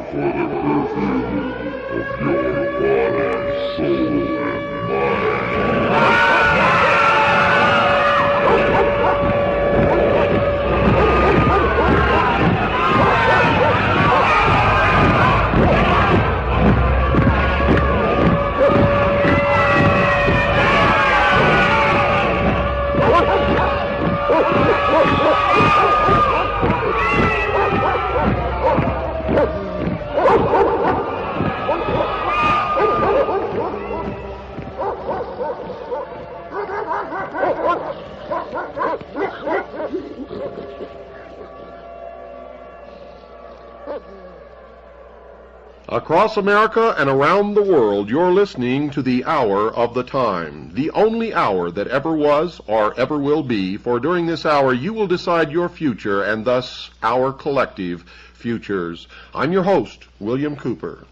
for the perfume of your body, soul, and mind. Across America and around the world, you're listening to the Hour of the Time, the only hour that ever was or ever will be, for during this hour you will decide your future and thus our collective futures. I'm your host, William Cooper.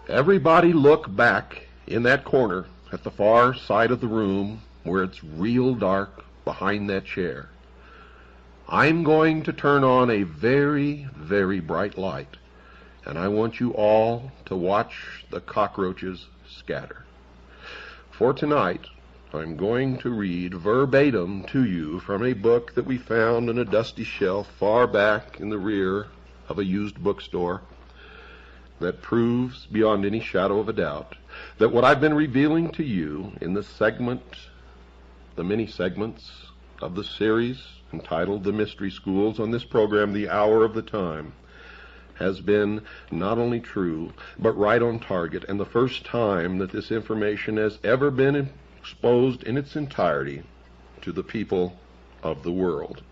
Everybody look back in that corner at the far side of the room where it's real dark behind that chair. I'm going to turn on a very, very bright light. And I want you all to watch the cockroaches scatter. For tonight, I'm going to read verbatim to you from a book that we found in a dusty shelf far back in the rear of a used bookstore that proves beyond any shadow of a doubt that what I've been revealing to you in the many segments of the series entitled The Mystery Schools on this program, The Hour of the Time, has been not only true, but right on target, and the first time that this information has ever been exposed in its entirety to the people of the world.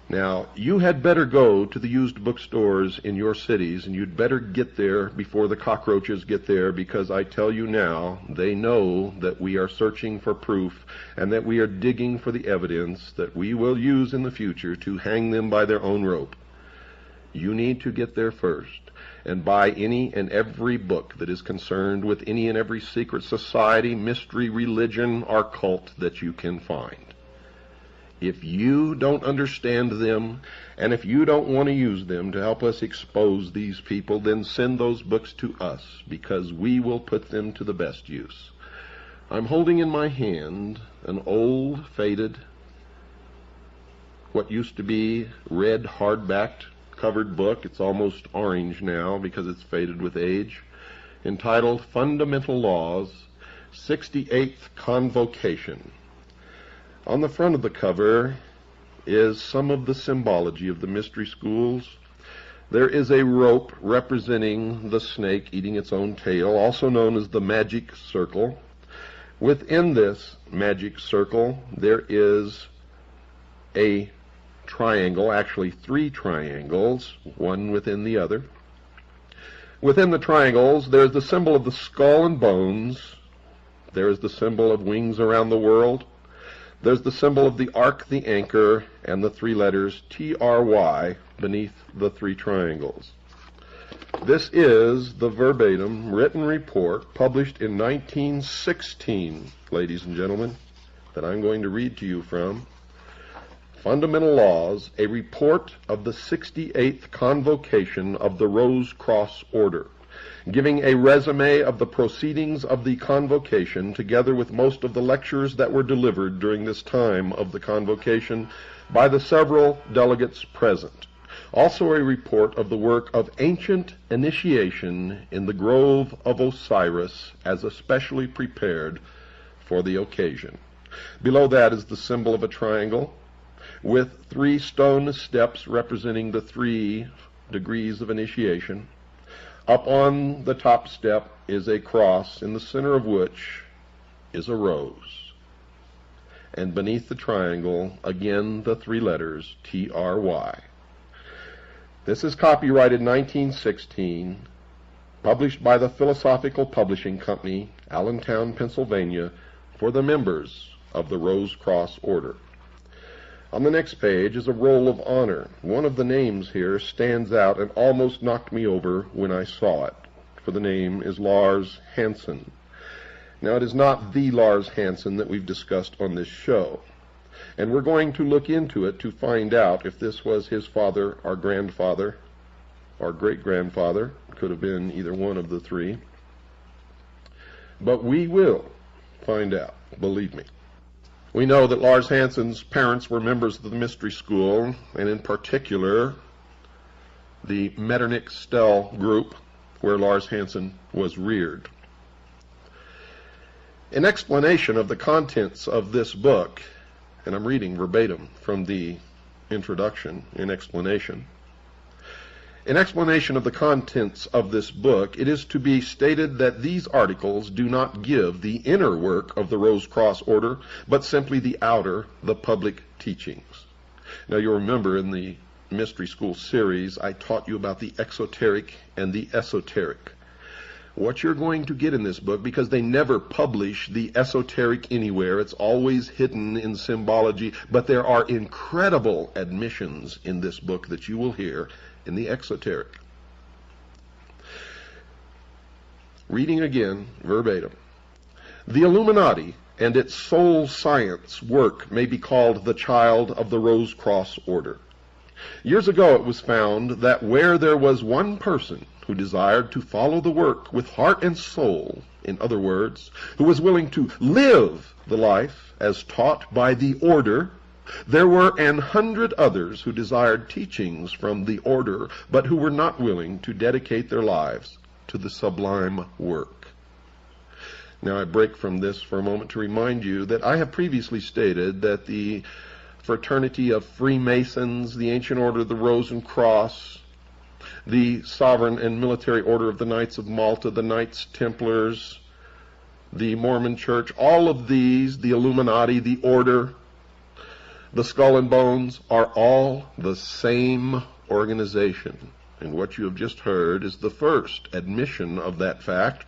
Now, you had better go to the used bookstores in your cities, and you'd better get there before the cockroaches get there, because I tell you now, they know that we are searching for proof, and that we are digging for the evidence that we will use in the future to hang them by their own rope. You need to get there first and buy any and every book that is concerned with any and every secret society, mystery, religion, or cult that you can find. If you don't understand them, and if you don't want to use them to help us expose these people, then send those books to us, because we will put them to the best use. I'm holding in my hand an old, faded, what used to be red hardbacked covered book. It's almost orange now because it's faded with age, entitled Fundamental Laws, 68th Convocation. On the front of the cover is some of the symbology of the mystery schools. There is a rope representing the snake eating its own tail, also known as the magic circle. Within this magic circle, there is a triangle, actually 3 triangles, one within the other. Within the triangles, there's the symbol of the skull and bones. There's the symbol of wings around the world. There's the symbol of the ark, the anchor, and the 3 letters TRY beneath the 3 triangles. This is the verbatim written report published in 1916, ladies and gentlemen, that I'm going to read to you from. Fundamental Laws, a report of the 68th Convocation of the Rose Cross Order, giving a resume of the proceedings of the Convocation, together with most of the lectures that were delivered during this time of the Convocation by the several delegates present. Also a report of the work of ancient initiation in the Grove of Osiris, as especially prepared for the occasion. Below that is the symbol of a triangle, with 3 stone steps representing the 3 degrees of initiation. Up on the top step is a cross, in the center of which is a rose. And beneath the triangle, again the 3 letters TRY. This is copyrighted 1916, published by the Philosophical Publishing Company, Allentown, Pennsylvania, for the members of the Rose Cross Order. On the next page is a roll of honor. One of the names here stands out and almost knocked me over when I saw it, for the name is Lars Hansen. Now, it is not the Lars Hansen that we've discussed on this show, and we're going to look into it to find out if this was his father or grandfather or great-grandfather. Could have been either one of the three. But we will find out, believe me. We know that Lars Hansen's parents were members of the mystery school, and in particular, the Metternich-Stell group, where Lars Hansen was reared. In explanation of the contents of this book, and I'm reading verbatim from the introduction in explanation. In explanation of the contents of this book, it is to be stated that these articles do not give the inner work of the Rose Cross Order, but simply the outer, the public teachings. Now you'll remember in the Mystery School series, I taught you about the exoteric and the esoteric. What you're going to get in this book, because they never publish the esoteric anywhere, it's always hidden in symbology, but there are incredible admissions in this book that you will hear in the exoteric. Reading again, verbatim. The Illuminati and its soul science work may be called the child of the Rose Cross Order. Years ago it was found that where there was one person who desired to follow the work with heart and soul, in other words, who was willing to live the life as taught by the order, there were 100 others who desired teachings from the order, but who were not willing to dedicate their lives to the sublime work. Now I break from this for a moment to remind you that I have previously stated that the fraternity of Freemasons, the Ancient Order of the Rose and Cross, the Sovereign and Military Order of the Knights of Malta, the Knights Templars, the Mormon Church, all of these, the Illuminati, the Order, the Skull and Bones, are all the same organization. And what you have just heard is the first admission of that fact,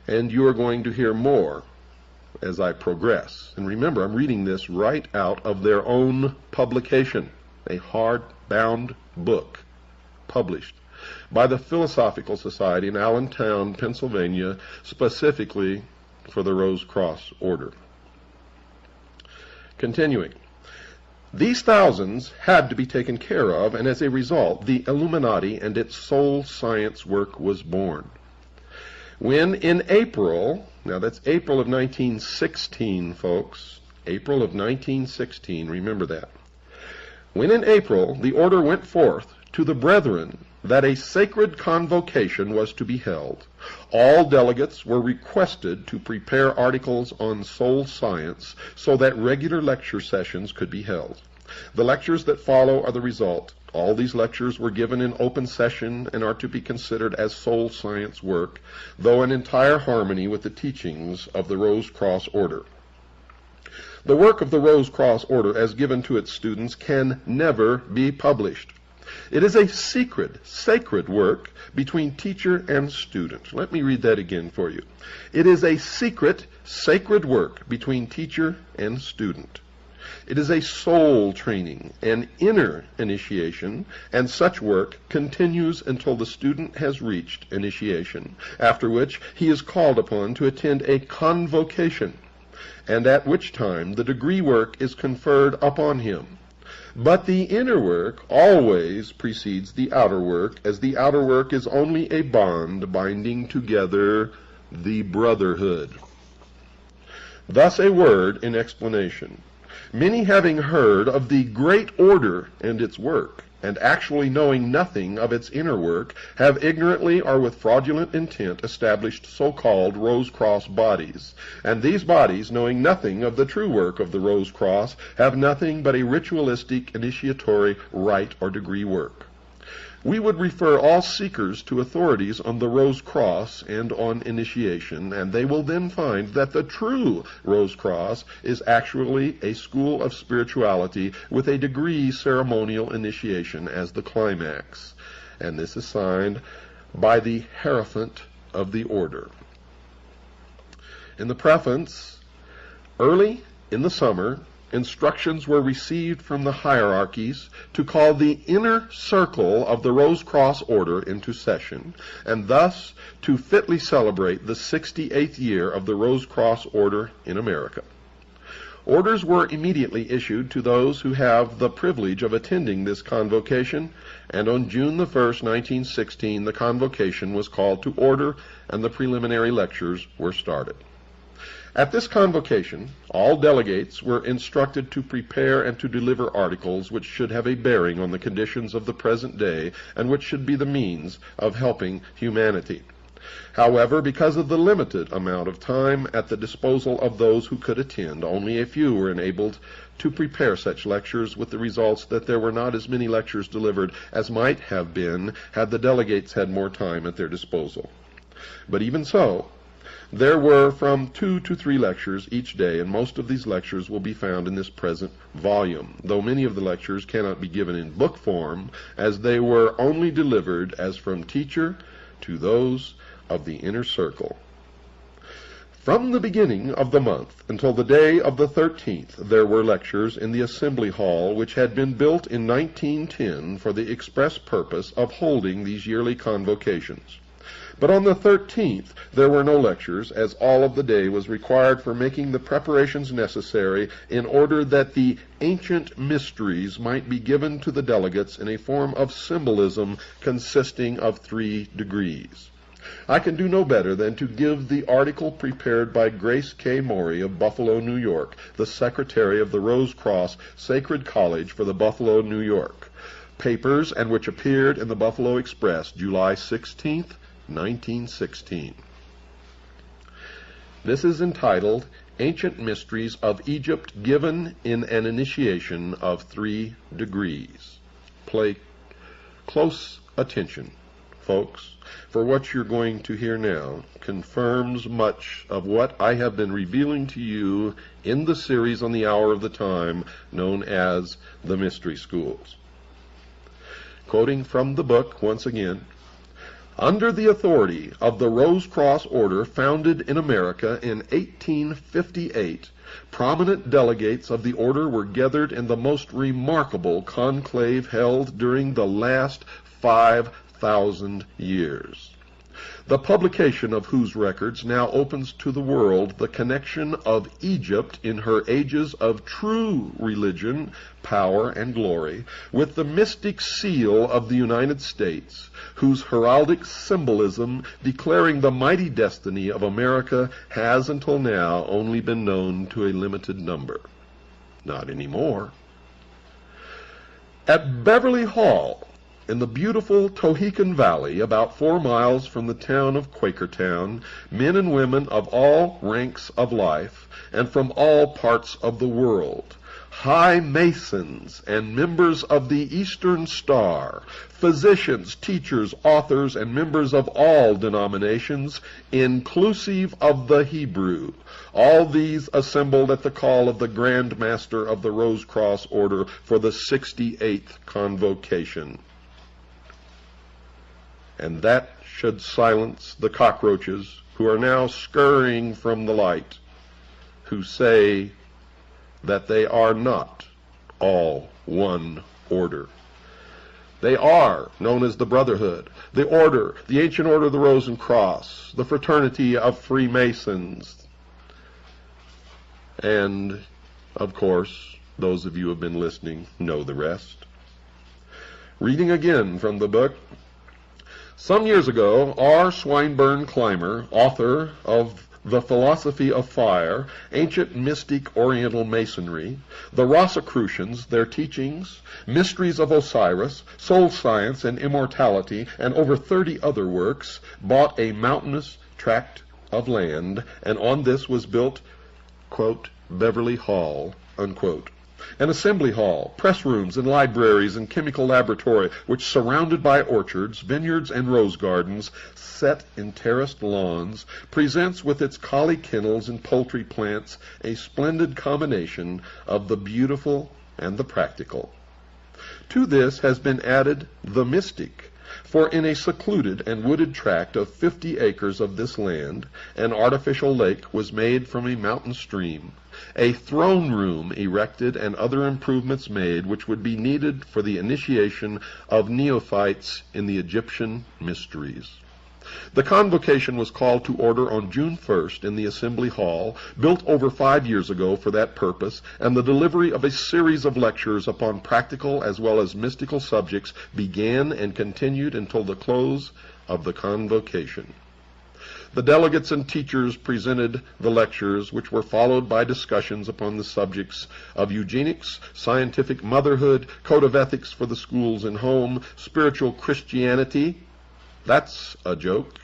and you are going to hear more as I progress. And remember, I'm reading this right out of their own publication, a hard-bound book published by the Philosophical Society in Allentown, Pennsylvania, specifically for the Rose Cross Order. Continuing. These thousands had to be taken care of, and as a result, the Illuminati and its soul science work was born. When in April, now that's April of 1916, folks, April of 1916, remember that. When in April the order went forth to the brethren that a sacred convocation was to be held, all delegates were requested to prepare articles on soul science so that regular lecture sessions could be held. The lectures that follow are the result. All these lectures were given in open session and are to be considered as soul science work, though in entire harmony with the teachings of the Rose Cross Order. The work of the Rose Cross Order as given to its students can never be published. It is a secret, sacred work between teacher and student. Let me read that again for you. It is a secret, sacred work between teacher and student. It is a soul training, an inner initiation, and such work continues until the student has reached initiation, after which he is called upon to attend a convocation, and at which time the degree work is conferred upon him. But the inner work always precedes the outer work, as the outer work is only a bond binding together the brotherhood. Thus a word in explanation. Many having heard of the great order and its work, and actually knowing nothing of its inner work, have ignorantly or with fraudulent intent established so-called Rose Cross bodies. And these bodies, knowing nothing of the true work of the Rose Cross, have nothing but a ritualistic initiatory rite or degree work. We would refer all seekers to authorities on the Rose Cross and on initiation, and they will then find that the true Rose Cross is actually a school of spirituality with a degree ceremonial initiation as the climax. And this is signed by the Hierophant of the order. In the preface, early in the summer, instructions were received from the hierarchies to call the inner circle of the Rose Cross Order into session, and thus to fitly celebrate the 68th year of the Rose Cross Order in America. Orders were immediately issued to those who have the privilege of attending this convocation, and on June the 1st, 1916, the convocation was called to order and the preliminary lectures were started. At this convocation, all delegates were instructed to prepare and to deliver articles which should have a bearing on the conditions of the present day and which should be the means of helping humanity. However, because of the limited amount of time at the disposal of those who could attend, only a few were enabled to prepare such lectures, with the results that there were not as many lectures delivered as might have been had the delegates had more time at their disposal. But even so, there were from 2 to 3 lectures each day, and most of these lectures will be found in this present volume, though many of the lectures cannot be given in book form, as they were only delivered as from teacher to those of the inner circle. From the beginning of the month until the day of the 13th, there were lectures in the Assembly Hall, which had been built in 1910 for the express purpose of holding these yearly convocations. But on the 13th, there were no lectures, as all of the day was required for making the preparations necessary in order that the ancient mysteries might be given to the delegates in a form of symbolism consisting of 3 degrees. I can do no better than to give the article prepared by Grace K. Morey of Buffalo, New York, the secretary of the Rose Cross Sacred College for the Buffalo, New York papers, and which appeared in the Buffalo Express, July 16th, 1916. This is entitled Ancient Mysteries of Egypt Given in an Initiation of 3 Degrees. Pay close attention, folks, for what you're going to hear now confirms much of what I have been revealing to you in the series on the Hour of the Time known as the Mystery Schools. Quoting from the book once again, under the authority of the Rose Cross Order founded in America in 1858, prominent delegates of the order were gathered in the most remarkable conclave held during the last 5,000 years, the publication of whose records now opens to the world the connection of Egypt in her ages of true religion, power, and glory with the mystic seal of the United States, whose heraldic symbolism declaring the mighty destiny of America has until now only been known to a limited number. Not anymore. At Beverly Hall, in the beautiful Tohickon Valley, about 4 miles from the town of Quakertown, men and women of all ranks of life and from all parts of the world, high masons and members of the Eastern Star, physicians, teachers, authors, and members of all denominations, inclusive of the Hebrew, all these assembled at the call of the Grand Master of the Rose Cross Order for the 68th Convocation. And that should silence the cockroaches who are now scurrying from the light, who say that they are not all one order. They are known as the Brotherhood, the Order, the Ancient Order of the Rose and Cross, the Fraternity of Freemasons, and, of course, those of you who have been listening know the rest. Reading again from the book, some years ago, R. Swinburne Clymer, author of The Philosophy of Fire, Ancient Mystic Oriental Masonry, The Rosicrucians, Their Teachings, Mysteries of Osiris, Soul Science and Immortality, and over 30 other works, bought a mountainous tract of land, and on this was built, quote, Beverly Hall, unquote, an assembly hall, press rooms and libraries and chemical laboratory, which surrounded by orchards, vineyards, and rose gardens, set in terraced lawns, presents with its collie kennels and poultry plants a splendid combination of the beautiful and the practical. To this has been added the mystic, for in a secluded and wooded tract of 50 acres of this land, an artificial lake was made from a mountain stream, a throne room erected, and other improvements made which would be needed for the initiation of neophytes in the Egyptian mysteries. The Convocation was called to order on June 1st in the Assembly Hall, built over 5 years ago for that purpose, and the delivery of a series of lectures upon practical as well as mystical subjects began and continued until the close of the Convocation. The delegates and teachers presented the lectures, which were followed by discussions upon the subjects of eugenics, scientific motherhood, code of ethics for the schools and home, spiritual Christianity, that's a joke,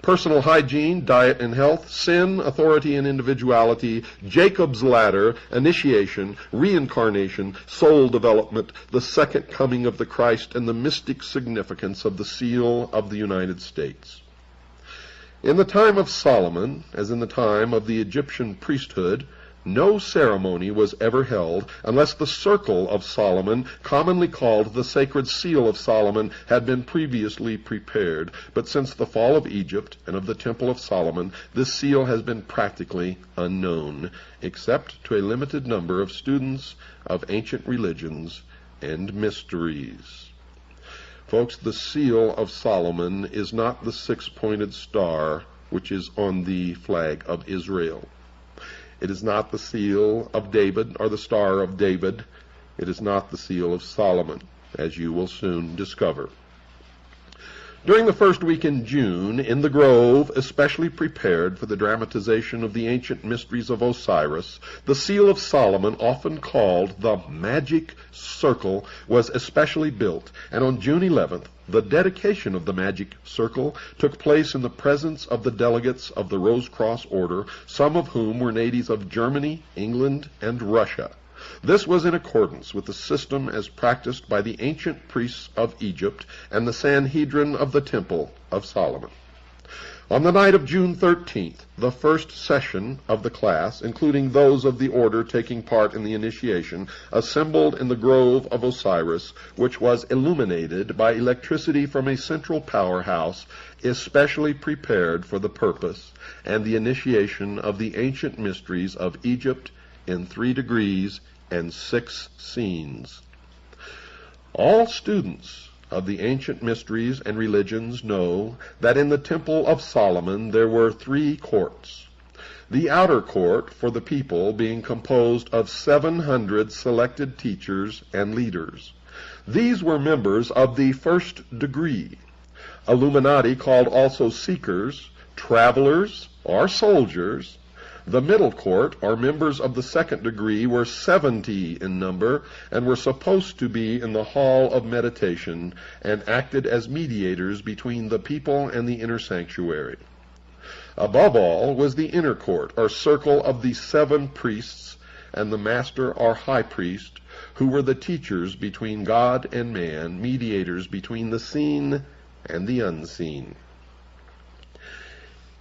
personal hygiene, diet and health, sin, authority and individuality, Jacob's ladder, initiation, reincarnation, soul development, the second coming of the Christ, and the mystic significance of the seal of the United States. In the time of Solomon, as in the time of the Egyptian priesthood, no ceremony was ever held unless the circle of Solomon, commonly called the sacred seal of Solomon, had been previously prepared. But since the fall of Egypt and of the Temple of Solomon, this seal has been practically unknown, except to a limited number of students of ancient religions and mysteries. Folks, the seal of Solomon is not the six-pointed star which is on the flag of Israel. It is not the seal of David or the Star of David. It is not the seal of Solomon, as you will soon discover. During the first week in June, in the Grove, especially prepared for the dramatization of the ancient mysteries of Osiris, the seal of Solomon, often called the magic circle, was especially built, and on June 11th, the dedication of the magic circle took place in the presence of the delegates of the Rose Cross Order, some of whom were natives of Germany, England, and Russia. This was in accordance with the system as practiced by the ancient priests of Egypt and the Sanhedrin of the Temple of Solomon. On the night of June 13th, the first session of the class, including those of the order taking part in the initiation, assembled in the Grove of Osiris, which was illuminated by electricity from a central powerhouse especially prepared for the purpose, and the initiation of the ancient mysteries of Egypt in 3 degrees and 6 scenes. All students of the ancient mysteries and religions know that in the Temple of Solomon there were 3 courts. The outer court for the people being composed of 700 selected teachers and leaders. These were members of the first degree, Illuminati called also seekers, travelers, or soldiers. The middle court, or members of the second degree, were 70 in number and were supposed to be in the hall of meditation and acted as mediators between the people and the inner sanctuary. Above all was the inner court, or circle of the 7 priests and the master or high priest, who were the teachers between God and man, mediators between the seen and the unseen.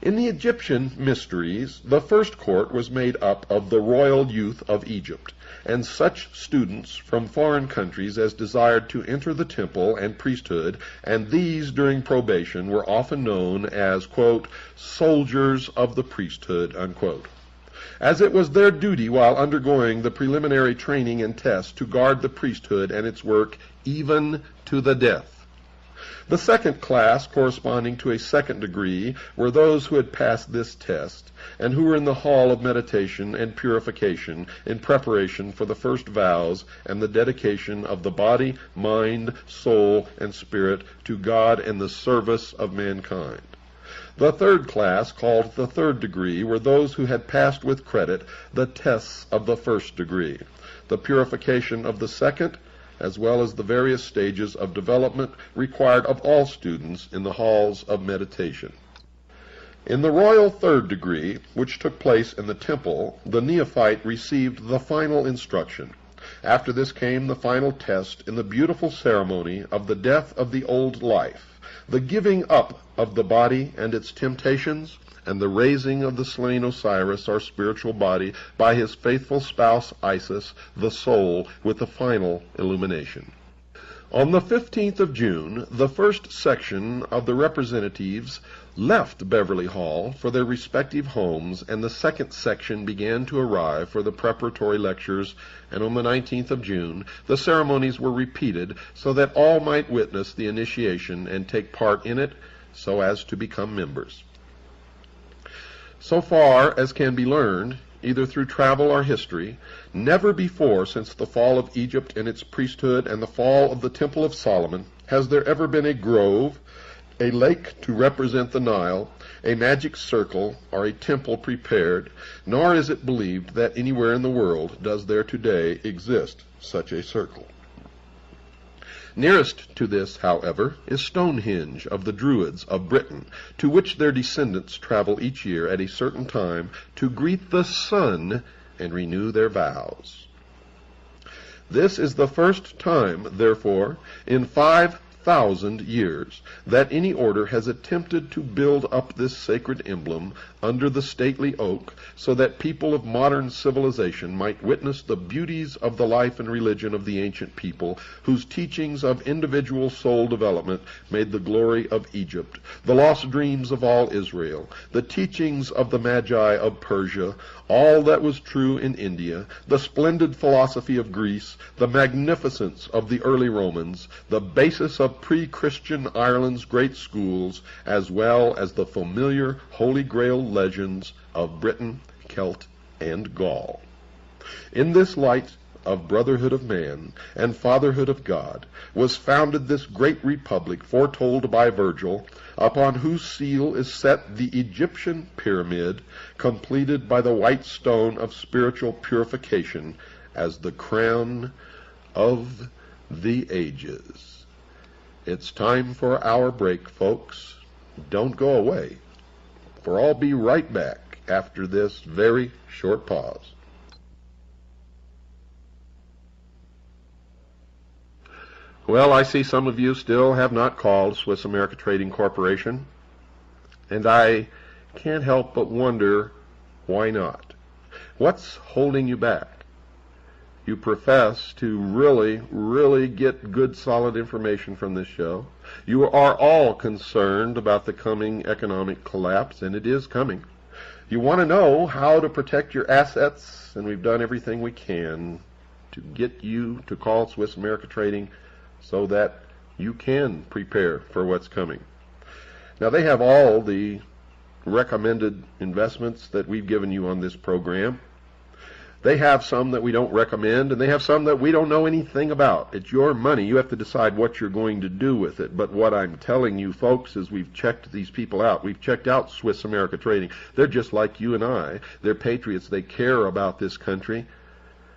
In the Egyptian mysteries, the first court was made up of the royal youth of Egypt, and such students from foreign countries as desired to enter the temple and priesthood, and these during probation were often known as, quote, soldiers of the priesthood, unquote, as it was their duty while undergoing the preliminary training and test to guard the priesthood and its work even to the death. The second class, corresponding to a second degree, were those who had passed this test, and who were in the hall of meditation and purification in preparation for the first vows and the dedication of the body, mind, soul, and spirit to God and the service of mankind. The third class, called the third degree, were those who had passed with credit the tests of the first degree, the purification of the second, as well as the various stages of development required of all students in the halls of meditation. In the royal third degree, which took place in the temple, the neophyte received the final instruction. After this came the final test in the beautiful ceremony of the death of the old life, the giving up of the body and its temptations, and the raising of the slain Osiris, our spiritual body, by his faithful spouse Isis, the soul, with the final illumination. On the 15th of June, the first section of the representatives left Beverly Hall for their respective homes, and the second section began to arrive for the preparatory lectures, and on the 19th of June, the ceremonies were repeated so that all might witness the initiation and take part in it so as to become members. So far as can be learned, either through travel or history, never before since the fall of Egypt and its priesthood and the fall of the Temple of Solomon has there ever been a grove, a lake to represent the Nile, a magic circle, or a temple prepared, nor is it believed that anywhere in the world does there today exist such a circle. Nearest to this, however, is Stonehenge of the Druids of Britain, to which their descendants travel each year at a certain time to greet the sun and renew their vows. This is the first time, therefore, in 5,000 years that any order has attempted to build up this sacred emblem under the stately oak so that people of modern civilization might witness the beauties of the life and religion of the ancient people whose teachings of individual soul development made the glory of Egypt, the lost dreams of all Israel, the teachings of the Magi of Persia, all that was true in India, the splendid philosophy of Greece, the magnificence of the early Romans, the basis of pre-Christian Ireland's great schools, as well as the familiar Holy Grail legends of Britain, Celt, and Gaul. In this light of brotherhood of man and fatherhood of God was founded this great republic foretold by Virgil, upon whose seal is set the Egyptian pyramid, completed by the white stone of spiritual purification as the crown of the ages. It's time for our break, folks. Don't go away, for I'll be right back after this very short pause. Well, I see some of you still have not called Swiss America Trading Corporation, and I can't help but wonder why not. What's holding you back? You profess to really get good, solid information from this show. You are all concerned about the coming economic collapse, and it is coming. You want to know how to protect your assets, and we've done everything we can to get you to call Swiss America Trading so that you can prepare for what's coming. Now, they have all the recommended investments that we've given you on this program. They have some that we don't recommend, and they have some that we don't know anything about. It's your money. You have to decide what you're going to do with it. But what I'm telling you, folks, is we've checked these people out. We've checked out Swiss America Trading. They're just like you and I. They're patriots. They care about this country.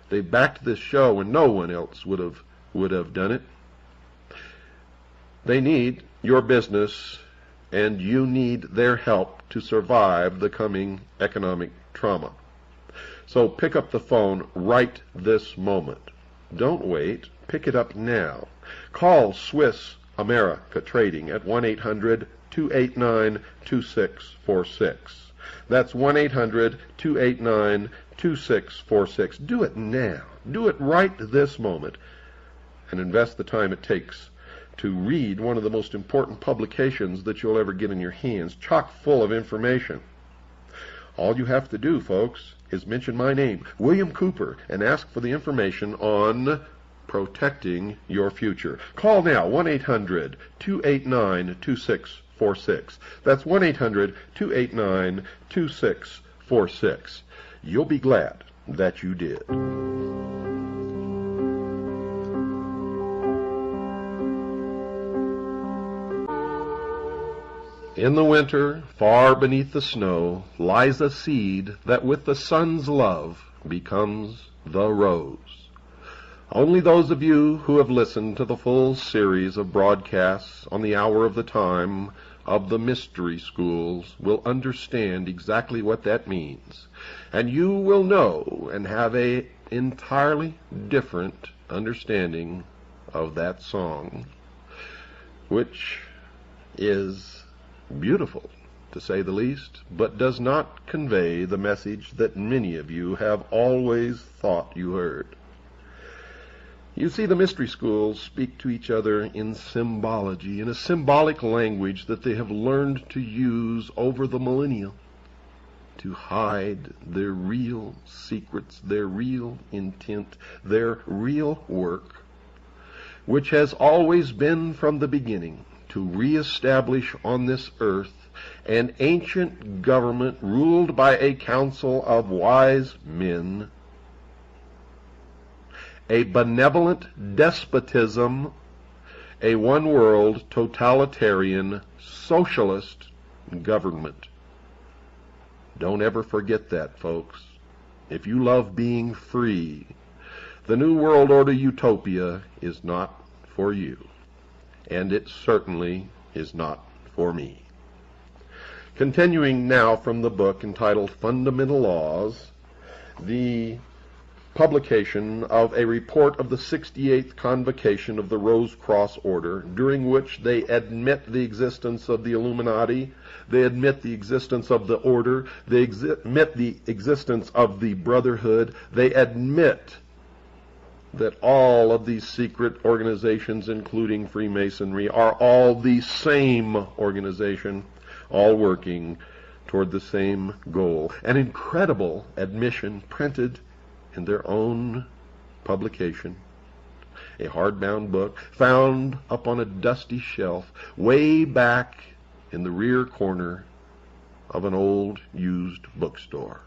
They backed this show when no one else would have done it. They need your business, and you need their help to survive the coming economic trauma. So pick up the phone right this moment. Don't wait. Pick it up now. Call Swiss America Trading at 1-800-289-2646. That's 1-800-289-2646. Do it now. Do it right this moment, and invest the time it takes to read one of the most important publications that you'll ever get in your hands, chock full of information. All you have to do, folks, is mention my name, William Cooper, and ask for the information on protecting your future. Call now, 1-800-289-2646. That's 1-800-289-2646. You'll be glad that you did. In the winter, far beneath the snow, lies a seed that with the sun's love becomes the rose. Only those of you who have listened to the full series of broadcasts on the hour of the time of the mystery schools will understand exactly what that means. And you will know and have an entirely different understanding of that song, which is beautiful, to say the least, but does not convey the message that many of you have always thought you heard. You see, the mystery schools speak to each other in symbology, in a symbolic language that they have learned to use over the millennia to hide their real secrets, their real intent, their real work, which has always been from the beginning to reestablish on this earth an ancient government ruled by a council of wise men, a benevolent despotism, a one-world totalitarian socialist government. Don't ever forget that, folks. If you love being free, the New World Order utopia is not for you, and it certainly is not for me. Continuing now from the book entitled Fundamental Laws, the publication of a report of the 68th Convocation of the Rose Cross Order, during which they admit the existence of the Illuminati, they admit the existence of the Order, they admit the existence of the Brotherhood, they admit that all of these secret organizations, including Freemasonry, are all the same organization, all working toward the same goal. An incredible admission printed in their own publication, a hardbound book found up on a dusty shelf way back in the rear corner of an old used bookstore.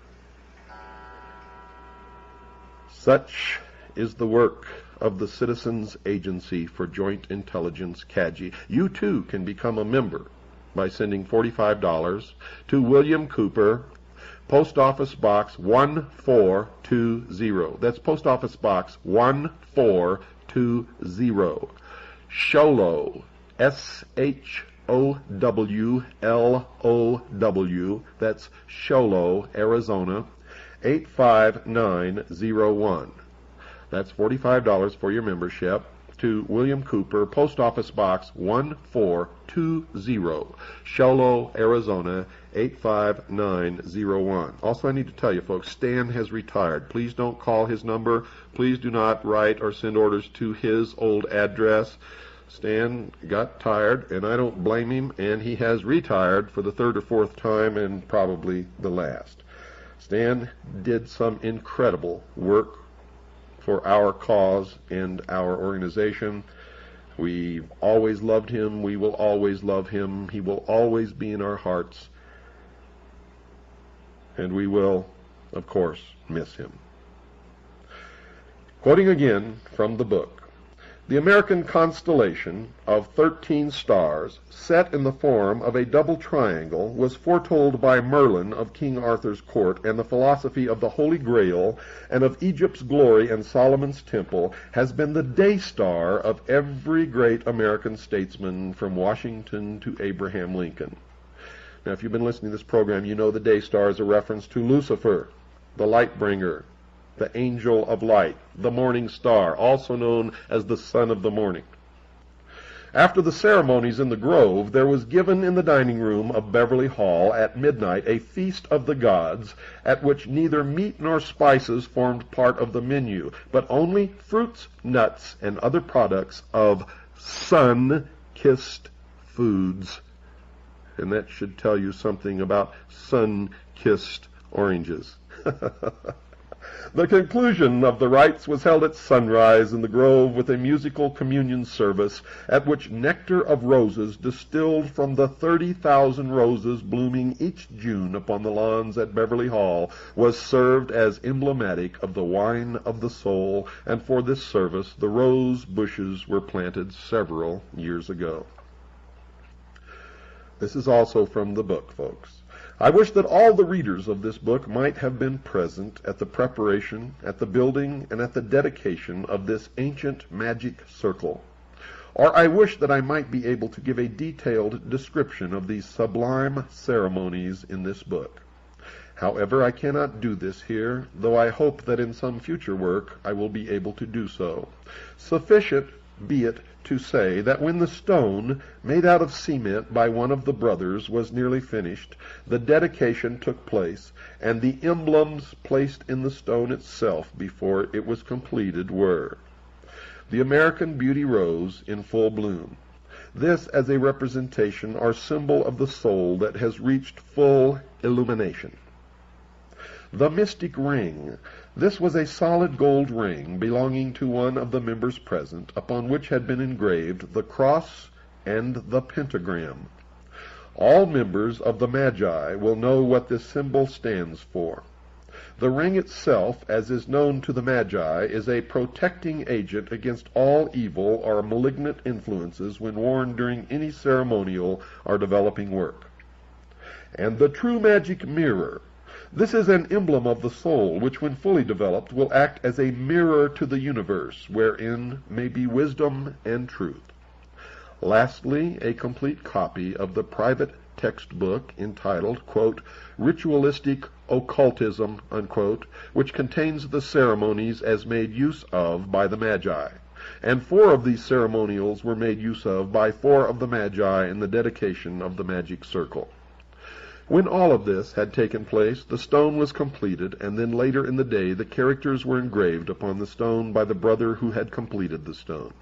Such is the work of the Citizens Agency for Joint Intelligence, CAGI. You too can become a member by sending $45 to William Cooper, Post Office Box 1420. That's Post Office Box 1420. Sholow, Showlow. That's Sholow, Arizona, 85901. That's $45 for your membership to William Cooper, Post Office Box 1420, Sholow, Arizona, 85901. Also, I need to tell you, folks, Stan has retired. Please don't call his number. Please do not write or send orders to his old address. Stan got tired, and I don't blame him, and he has retired for the third or fourth time and probably the last. Stan did some incredible work for our cause and our organization. We've always loved him. We will always love him. He will always be in our hearts. And we will, of course, miss him. Quoting again from the book, the American constellation of 13 stars, set in the form of a double triangle, was foretold by Merlin of King Arthur's court, and the philosophy of the Holy Grail and of Egypt's glory and Solomon's temple has been the day star of every great American statesman from Washington to Abraham Lincoln. Now, if you've been listening to this program, you know the day star is a reference to Lucifer, the light bringer, the angel of light, the morning star, also known as the son of the morning. After the ceremonies in the grove, there was given in the dining room of Beverly Hall at midnight a feast of the gods, at which neither meat nor spices formed part of the menu, but only fruits, nuts, and other products of sun-kissed foods. And that should tell you something about sun-kissed oranges. The conclusion of the rites was held at sunrise in the grove with a musical communion service, at which nectar of roses distilled from the 30,000 roses blooming each June upon the lawns at Beverly Hall was served as emblematic of the wine of the soul, and for this service the rose bushes were planted several years ago. This is also from the book, folks. I wish that all the readers of this book might have been present at the preparation, at the building, and at the dedication of this ancient magic circle. Or I wish that I might be able to give a detailed description of these sublime ceremonies in this book. However, I cannot do this here, though I hope that in some future work I will be able to do so. Sufficient be it to say that when the stone, made out of cement by one of the brothers, was nearly finished, the dedication took place, and the emblems placed in the stone itself before it was completed were the American Beauty Rose in full bloom. This as a representation or symbol of the soul that has reached full illumination. The mystic ring. This was a solid gold ring belonging to one of the members present, upon which had been engraved the cross and the pentagram. All members of the Magi will know what this symbol stands for. The ring itself, as is known to the Magi, is a protecting agent against all evil or malignant influences when worn during any ceremonial or developing work. And the true magic mirror. This is an emblem of the soul, which when fully developed will act as a mirror to the universe, wherein may be wisdom and truth. Lastly, a complete copy of the private textbook entitled, quote, Ritualistic Occultism, unquote, which contains the ceremonies as made use of by the Magi. And 4 of these ceremonials were made use of by 4 of the Magi in the dedication of the magic circle. When all of this had taken place, the stone was completed, and then later in the day the characters were engraved upon the stone by the brother who had completed the stone.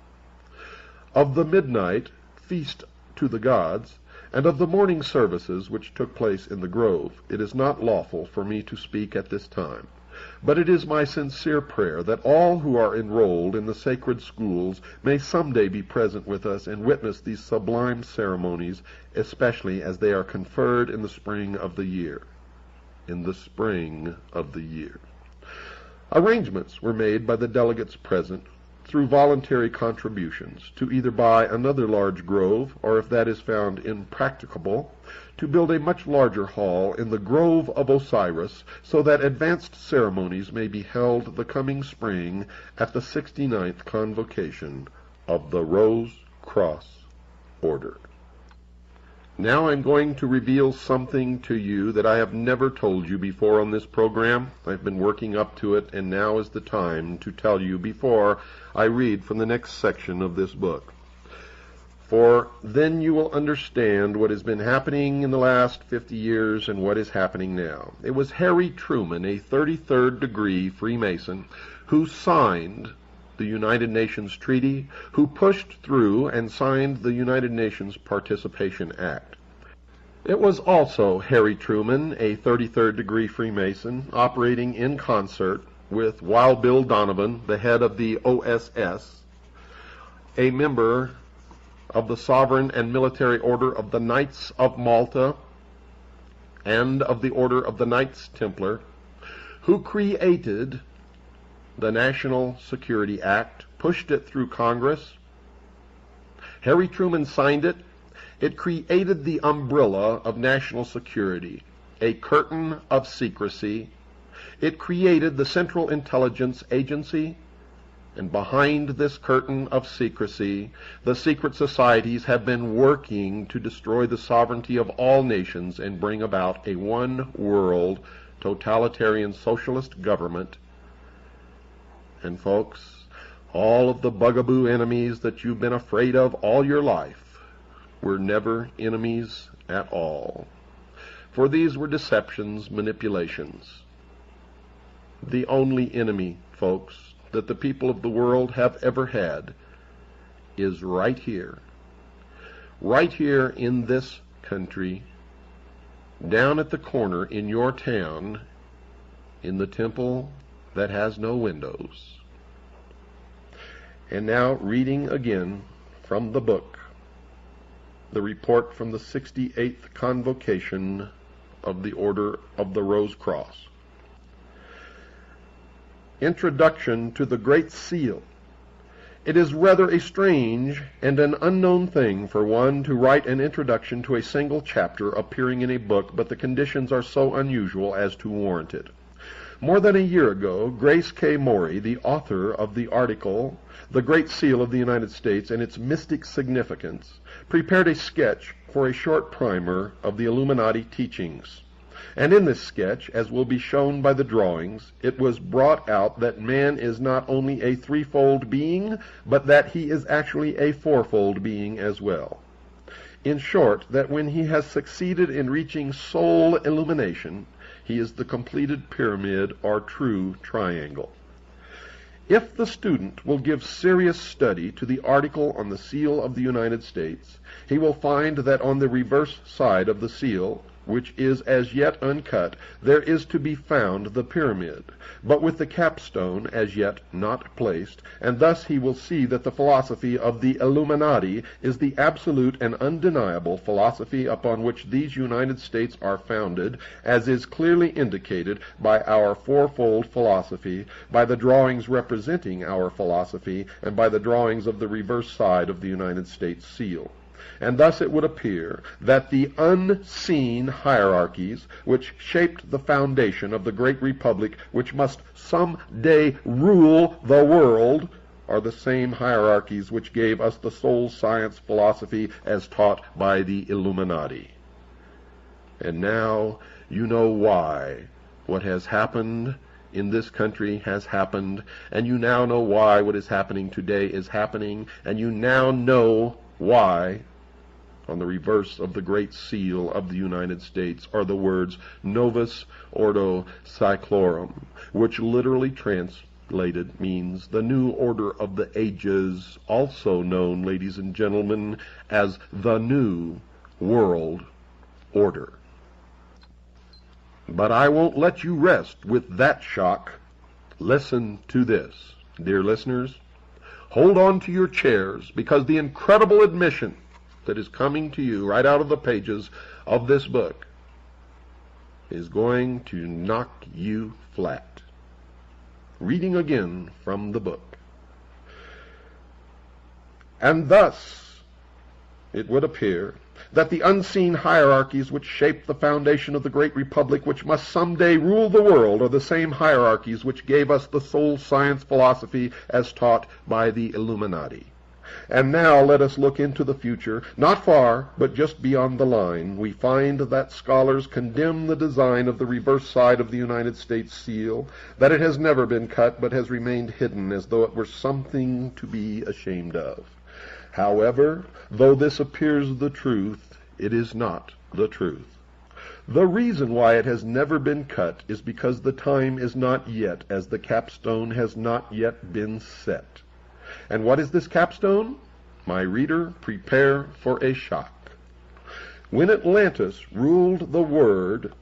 Of the midnight feast to the gods, and of the morning services which took place in the grove, it is not lawful for me to speak at this time. But it is my sincere prayer that all who are enrolled in the sacred schools may someday be present with us and witness these sublime ceremonies, especially as they are conferred in the spring of the year. In the spring of the year. Arrangements were made by the delegates present through voluntary contributions to either buy another large grove, or if that is found impracticable, to build a much larger hall in the Grove of Osiris, so that advanced ceremonies may be held the coming spring at the 69th Convocation of the Rose Cross Order. Now I'm going to reveal something to you that I have never told you before on this program. I've been working up to it, and now is the time to tell you before I read from the next section of this book. For then you will understand what has been happening in the last 50 years and what is happening now. It was Harry Truman, a 33rd degree Freemason, who signed the United Nations Treaty, who pushed through and signed the United Nations Participation Act. It was also Harry Truman, a 33rd degree Freemason, operating in concert with Wild Bill Donovan, the head of the OSS, a member of the Sovereign and Military Order of the Knights of Malta and of the Order of the Knights Templar, who created the National Security Act, pushed it through Congress. Harry Truman signed it. It created the umbrella of national security, a curtain of secrecy. It created the Central Intelligence Agency, and behind this curtain of secrecy, the secret societies have been working to destroy the sovereignty of all nations and bring about a one-world totalitarian socialist government. And folks, all of the bugaboo enemies that you've been afraid of all your life were never enemies at all. For these were deceptions, manipulations. The only enemy, folks, that the people of the world have ever had is right here in this country, down at the corner in your town, in the temple that has no windows. And now, reading again from the book, the report from the 68th Convocation of the Order of the Rose Cross. Introduction to the Great Seal. It is rather a strange and an unknown thing for one to write an introduction to a single chapter appearing in a book, but the conditions are so unusual as to warrant it. More than a year ago, Grace K. Morey, the author of the article, The Great Seal of the United States and Its Mystic Significance, prepared a sketch for a short primer of the Illuminati teachings. And in this sketch, as will be shown by the drawings, it was brought out that man is not only a threefold being, but that he is actually a fourfold being as well. In short, that when he has succeeded in reaching soul illumination, he is the completed pyramid or true triangle. If the student will give serious study to the article on the seal of the United States, he will find that on the reverse side of the seal, which is as yet uncut, there is to be found the pyramid, but with the capstone as yet not placed, and thus he will see that the philosophy of the Illuminati is the absolute and undeniable philosophy upon which these United States are founded, as is clearly indicated by our fourfold philosophy, by the drawings representing our philosophy, and by the drawings of the reverse side of the United States seal. And thus it would appear that the unseen hierarchies which shaped the foundation of the great republic which must some day rule the world are the same hierarchies which gave us the soul science philosophy as taught by the Illuminati. And now you know why what has happened in this country has happened, and you now know why what is happening today is happening, and you now know why on the reverse of the Great Seal of the United States are the words Novus Ordo Seclorum, which literally translated means the new order of the ages, also known, ladies and gentlemen, as the New World Order. But I won't let you rest with that shock. Listen to this, dear listeners. Hold on to your chairs, because the incredible admission that is coming to you right out of the pages of this book is going to knock you flat. Reading again from the book. And thus it would appear that the unseen hierarchies which shape the foundation of the great republic which must someday rule the world are the same hierarchies which gave us the soul science philosophy as taught by the Illuminati. And now let us look into the future, not far, but just beyond the line. We find that scholars condemn the design of the reverse side of the United States seal, that it has never been cut, but has remained hidden as though it were something to be ashamed of. However, though this appears the truth, it is not the truth. The reason why it has never been cut is because the time is not yet, as the capstone has not yet been set. And what is this capstone? My reader, prepare for a shock. When Atlantis ruled the world,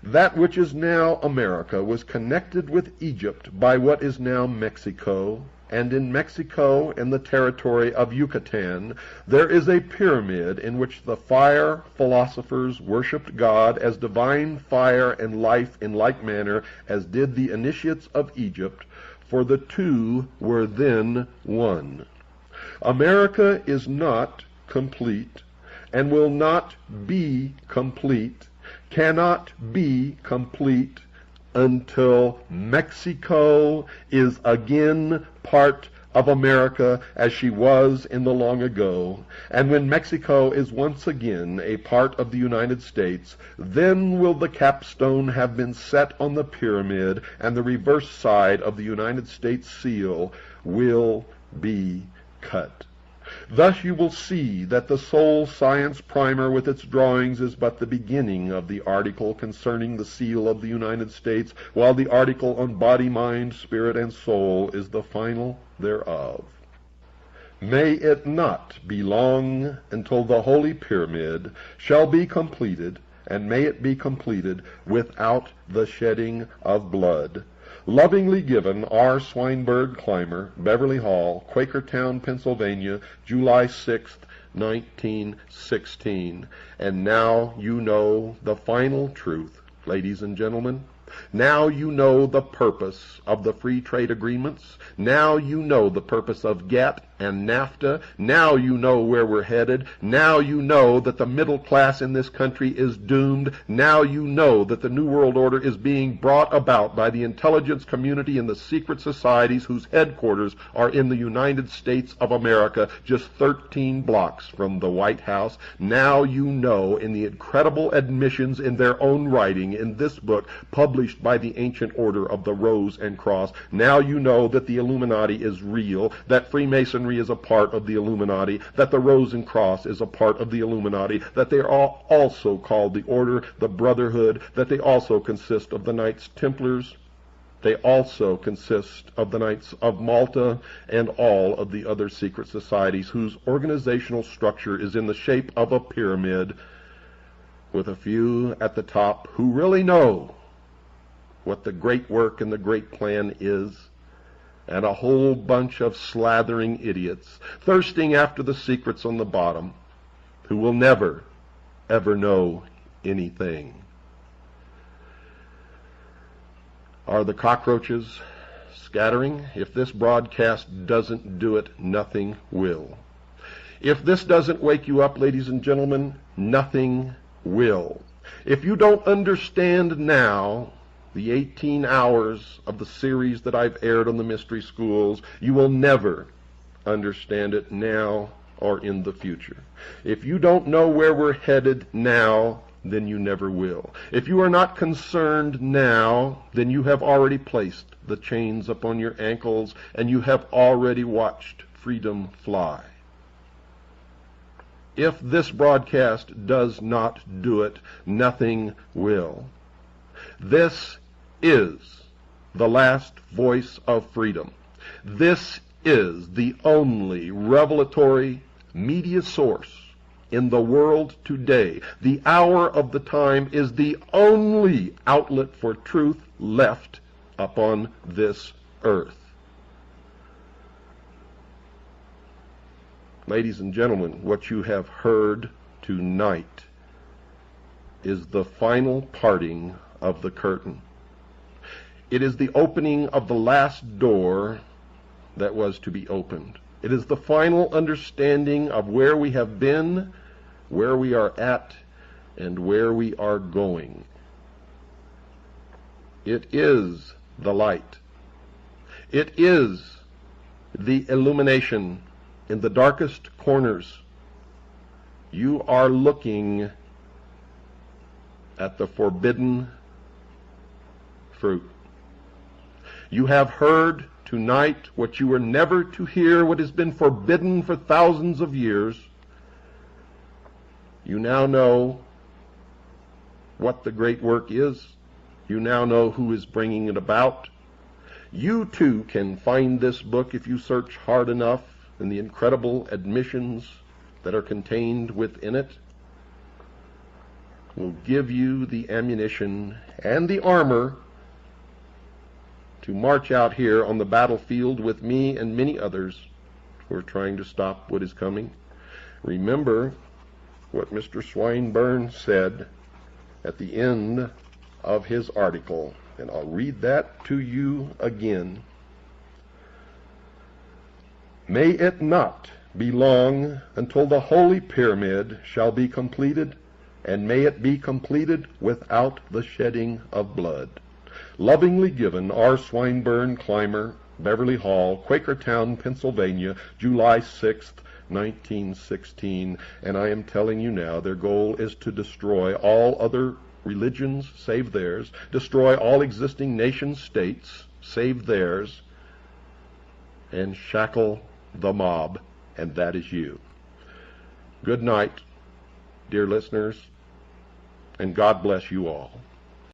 that which is now America was connected with Egypt by what is now Mexico, and in Mexico and the territory of Yucatan there is a pyramid in which the fire philosophers worshipped God as divine fire and life in like manner as did the initiates of Egypt, for the two were then one. America is not complete, and will not be complete, cannot be complete, until Mexico is again part of America as she was in the long ago. And when Mexico is once again a part of the United States, then will the capstone have been set on the pyramid, and the reverse side of the United States seal will be cut. Thus you will see that the soul science primer with its drawings is but the beginning of the article concerning the seal of the United States, while the article on body, mind, spirit, and soul is the final thereof. May it not be long until the Holy Pyramid shall be completed, and may it be completed without the shedding of blood. Lovingly given, R. Swinburne Clymer, Beverly Hall, Quakertown, Pennsylvania, July 6th, 1916. And now you know the final truth, ladies and gentlemen. Now you know the purpose of the free trade agreements. Now you know the purpose of GATT and NAFTA. Now you know where we're headed. Now you know that the middle class in this country is doomed. Now you know that the New World Order is being brought about by the intelligence community and the secret societies whose headquarters are in the United States of America, just 13 blocks from the White House. Now you know, in the incredible admissions in their own writing in this book published by the Ancient Order of the Rose and Cross, now you know that the Illuminati is real, that Freemasonry is a part of the Illuminati, that the Rose and Cross is a part of the Illuminati, that they are also called the Order, the Brotherhood, that they also consist of the Knights Templars, they also consist of the Knights of Malta, and all of the other secret societies whose organizational structure is in the shape of a pyramid, with a few at the top who really know what the great work and the great plan is, and a whole bunch of slathering idiots thirsting after the secrets on the bottom who will never, ever know anything. Are the cockroaches scattering? If this broadcast doesn't do it, nothing will. If this doesn't wake you up, ladies and gentlemen, nothing will. If you don't understand now the 18 hours of the series that I've aired on the mystery schools, you will never understand it now or in the future. If you don't know where we're headed now, then you never will. If you are not concerned now, then you have already placed the chains upon your ankles and you have already watched freedom fly. If this broadcast does not do it, nothing will. This is the last voice of freedom. This is the only revelatory media source in the world today. The hour of the time is the only outlet for truth left upon this earth. Ladies and gentlemen, what you have heard tonight is the final parting of the curtain. It is the opening of the last door that was to be opened. It is the final understanding of where we have been, where we are at, and where we are going. It is the light. It is the illumination in the darkest corners. You are looking at the forbidden fruit. You have heard tonight what you were never to hear, what has been forbidden for thousands of years. You now know what the great work is. You now know who is bringing it about. You too can find this book if you search hard enough in the incredible admissions that are contained within it. Will give you the ammunition and the armor to march out here on the battlefield with me and many others who are trying to stop what is coming. Remember what Mr. Swinburne said at the end of his article, and I'll read that to you again. May it not be long until the Holy Pyramid shall be completed, and may it be completed without the shedding of blood. Lovingly given, R. Swinburne, Clymer, Beverly Hall, Quakertown, Pennsylvania, July 6th, 1916. And I am telling you now, their goal is to destroy all other religions save theirs, destroy all existing nation-states save theirs, and shackle the mob, and that is you. Good night, dear listeners, and God bless you all.